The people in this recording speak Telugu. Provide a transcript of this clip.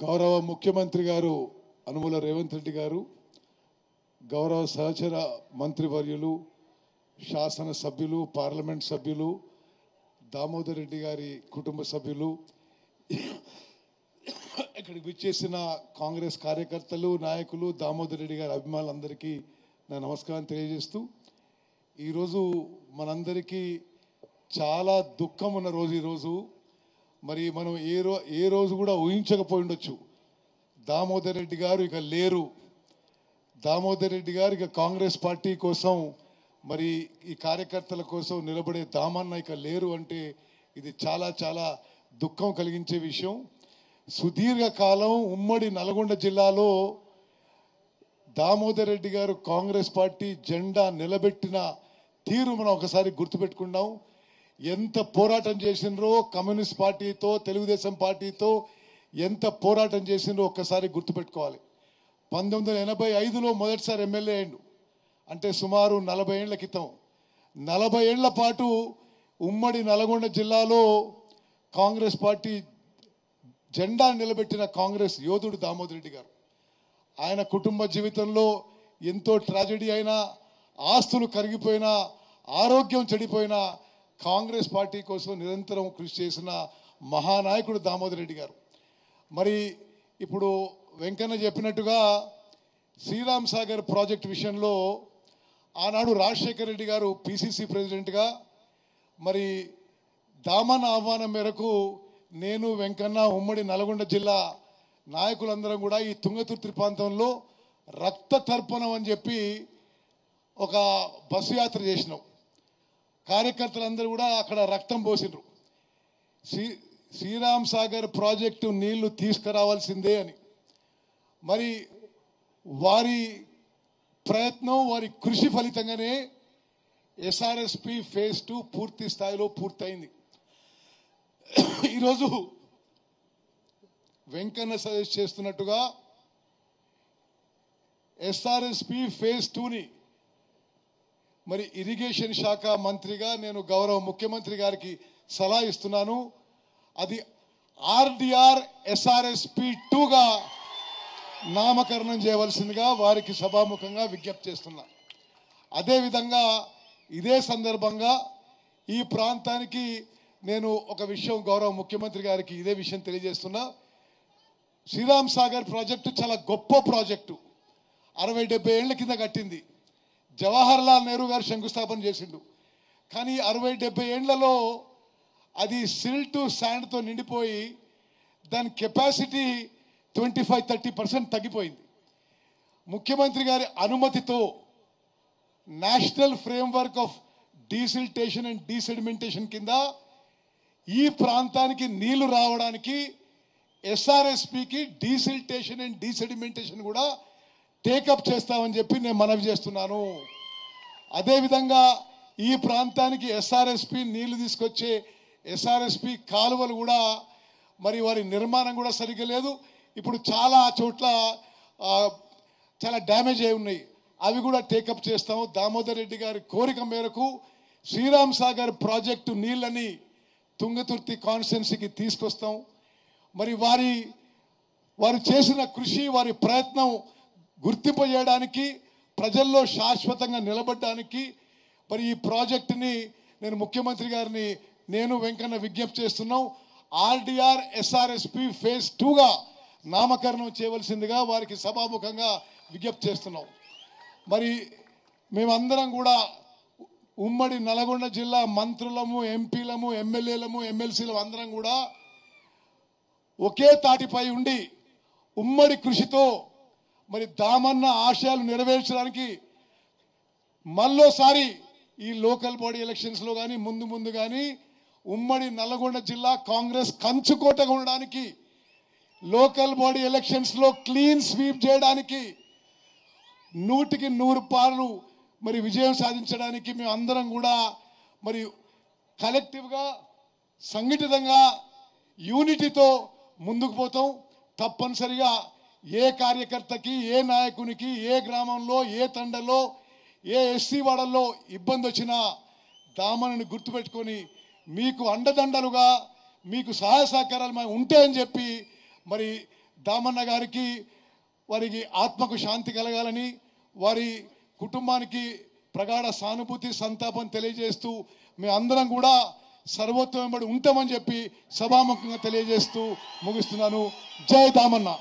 గౌరవ ముఖ్యమంత్రి గారు అనుముల రేవంత్ రెడ్డి గారు, గౌరవ సహచర మంత్రివర్యులు, శాసన సభ్యులు, పార్లమెంట్ సభ్యులు, దామోదర్ రెడ్డి గారి కుటుంబ సభ్యులు, ఇక్కడికి విచ్చేసిన కాంగ్రెస్ కార్యకర్తలు, నాయకులు, దామోదర్ రెడ్డి గారి అభిమానులందరికీ నా నమస్కారం తెలియజేస్తూ, ఈరోజు మనందరికీ చాలా దుఃఖం ఉన్న రోజు ఈరోజు. మరి మనం ఏ రోజు కూడా ఊహించకపోయి ఉండొచ్చు. దామోదర్ రెడ్డి గారు ఇక లేరు. దామోదర్ రెడ్డి గారు ఇక కాంగ్రెస్ పార్టీ కోసం, మరి ఈ కార్యకర్తల కోసం నిలబడే దామన్న ఇక లేరు అంటే ఇది చాలా చాలా దుఃఖం కలిగించే విషయం. సుదీర్ఘకాలం ఉమ్మడి నల్గొండ జిల్లాలో దామోదర్ రెడ్డి గారు కాంగ్రెస్ పార్టీ జెండా నిలబెట్టిన తీరు మనం ఒకసారి గుర్తుపెట్టుకున్నాం. ఎంత పోరాటం చేసినరో, కమ్యూనిస్ట్ పార్టీతో, తెలుగుదేశం పార్టీతో ఎంత పోరాటం చేసినరో ఒక్కసారి గుర్తుపెట్టుకోవాలి. 1985లో మొదటిసారి ఎమ్మెల్యే అయ్యిండు. అంటే సుమారు 40 ఏళ్ల క్రితం. 40 ఏళ్ల పాటు ఉమ్మడి నల్గొండ జిల్లాలో కాంగ్రెస్ పార్టీ జెండా నిలబెట్టిన కాంగ్రెస్ యోధుడు దామోదర్ రెడ్డి గారు. ఆయన కుటుంబ జీవితంలో ఎంతో ట్రాజెడీ అయినా, ఆస్తులు కరిగిపోయినా, ఆరోగ్యం చెడిపోయినా కాంగ్రెస్ పార్టీ కోసం నిరంతరం కృషి చేసిన మహానాయకుడు దామోదర్ రెడ్డి గారు. మరి ఇప్పుడు వెంకన్న చెప్పినట్టుగా శ్రీరామ్ సాగర్ ప్రాజెక్ట్ విషయంలో ఆనాడు రాజశేఖర్ రెడ్డి గారు పిసిసి ప్రెసిడెంట్గా, మరి దామన్న ఆహ్వానం మేరకు నేను, వెంకన్న, ఉమ్మడి నల్గొండ జిల్లా నాయకులందరం కూడా ఈ తుంగతుర్తి ప్రాంతంలో రక్త తర్పణం అని చెప్పి ఒక బస్సు యాత్ర చేసినాం. కార్యకర్తలందరూ కూడా అక్కడ రక్తం పోసినారు. శ్రీరామ్ సాగర్ ప్రాజెక్టు నీళ్లు తీసుకురావాల్సిందే అని. మరి వారి ప్రయత్నం, వారి కృషి ఫలితంగానే ఎస్ఆర్ఎస్పి ఫేజ్ 2 పూర్తి స్థాయిలో పూర్తయింది. ఈరోజు వెంకన్న సజెస్ట్ చేస్తున్నట్టుగా ఎస్ఆర్ఎస్పి ఫేజ్ 2ని మరి ఇరిగేషన్ శాఖ మంత్రిగా నేను గౌరవ ముఖ్యమంత్రి గారికి సలహా ఇస్తున్నాను. అది ఆర్డిఆర్ ఎస్ఆర్ఎస్పి 2గా నామకరణం చేయవలసిందిగా వారికి సభాముఖంగా విజ్ఞప్తి చేస్తున్నా. అదేవిధంగా ఇదే సందర్భంగా ఈ ప్రాంతానికి నేను ఒక విషయం గౌరవ ముఖ్యమంత్రి గారికి ఇదే విషయం తెలియజేస్తున్నా. శ్రీరామ్ సాగర్ ప్రాజెక్టు చాలా గొప్ప ప్రాజెక్టు. 60-70 ఏళ్ల కింద కట్టింది. జవహర్ లాల్ నెహ్రూ గారు శంకుస్థాపన చేసిండు. కానీ 60-70 ఏళ్లలో అది సిల్ట్ శాండ్తో నిండిపోయి దాని కెపాసిటీ 25-30% తగ్గిపోయింది. ముఖ్యమంత్రి గారి అనుమతితో national framework of desiltation and desedimentation కింద ఈ ప్రాంతానికి నీళ్లు రావడానికి ఎస్ఆర్ఎస్పికి డీసిల్టేషన్ అండ్ డీసెడిమెంటేషన్ కూడా టేకప్ చేస్తామని చెప్పి నేను మనవి చేస్తున్నాను. అదేవిధంగా ఈ ప్రాంతానికి ఎస్ఆర్ఎస్పి నీళ్లు తీసుకొచ్చే ఎస్ఆర్ఎస్పి కాలువలు కూడా మరి వారి నిర్మాణం కూడా సరిగ్గా లేదు. ఇప్పుడు చాలా చోట్ల చాలా డ్యామేజ్ అయి ఉన్నాయి. అవి కూడా టేకప్ చేస్తాము. దామోదర్ రెడ్డి గారి కోరిక మేరకు శ్రీరామ్ సాగర్ ప్రాజెక్టు నీళ్ళని తుంగతుర్తి కాన్స్టిట్యున్సీకి తీసుకొస్తాం. మరి వారు చేసిన కృషి, వారి ప్రయత్నం గుర్తింపు చేయడానికి, ప్రజల్లో శాశ్వతంగా నిలబడడానికి మరి ఈ ప్రాజెక్టుని నేను ముఖ్యమంత్రి గారిని నేను వెంకన్న విజ్ఞప్తి చేస్తున్నాం. ఆర్డిఆర్ ఎస్ఆర్ఎస్పి ఫేజ్ 2గా నామకరణం చేయవలసిందిగా వారికి సభాముఖంగా విజ్ఞప్తి చేస్తున్నాం. మరి మేమందరం కూడా ఉమ్మడి నల్గొండ జిల్లా మంత్రులము, ఎంపీలము, ఎమ్మెల్యేలము, ఎమ్మెల్సీలము అందరం కూడా ఒకే తాటిపై ఉండి ఉమ్మడి కృషితో మరి దామన్న ఆశయాలు నెరవేర్చడానికి మళ్ళోసారి ఈ లోకల్ బాడీ ఎలక్షన్స్లో కానీ ముందు కానీ ఉమ్మడి నల్గొండ జిల్లా కాంగ్రెస్ కంచుకోటగా ఉండడానికి, లోకల్ బాడీ ఎలక్షన్స్లో క్లీన్ స్వీప్ చేయడానికి, 100కి 100 పాలు మరి విజయం సాధించడానికి మేము అందరం కూడా మరి కలెక్టివ్గా, సంఘటితంగా, యూనిటీతో ముందుకు పోతాం. తప్పనిసరిగా ఏ కార్యకర్తకి, ఏ నాయకునికి, ఏ గ్రామంలో, ఏ తండలో, ఏ ఎస్సీ వాడల్లో ఇబ్బంది వచ్చినా దామన్నని గుర్తుపెట్టుకొని మీకు అండదండలుగా మీకు సహాయ సహకారాలు ఉంటాయని చెప్పి మరి దామన్న గారికి వారికి ఆత్మకు శాంతి కలగాలని, వారి కుటుంబానికి ప్రగాఢ సానుభూతి సంతాపం తెలియజేస్తూ మీ అందరం కూడా సర్వోత్తమబడి ఉంటామని చెప్పి సభాముఖంగా తెలియజేస్తూ ముగిస్తున్నాను. జై దామన్న.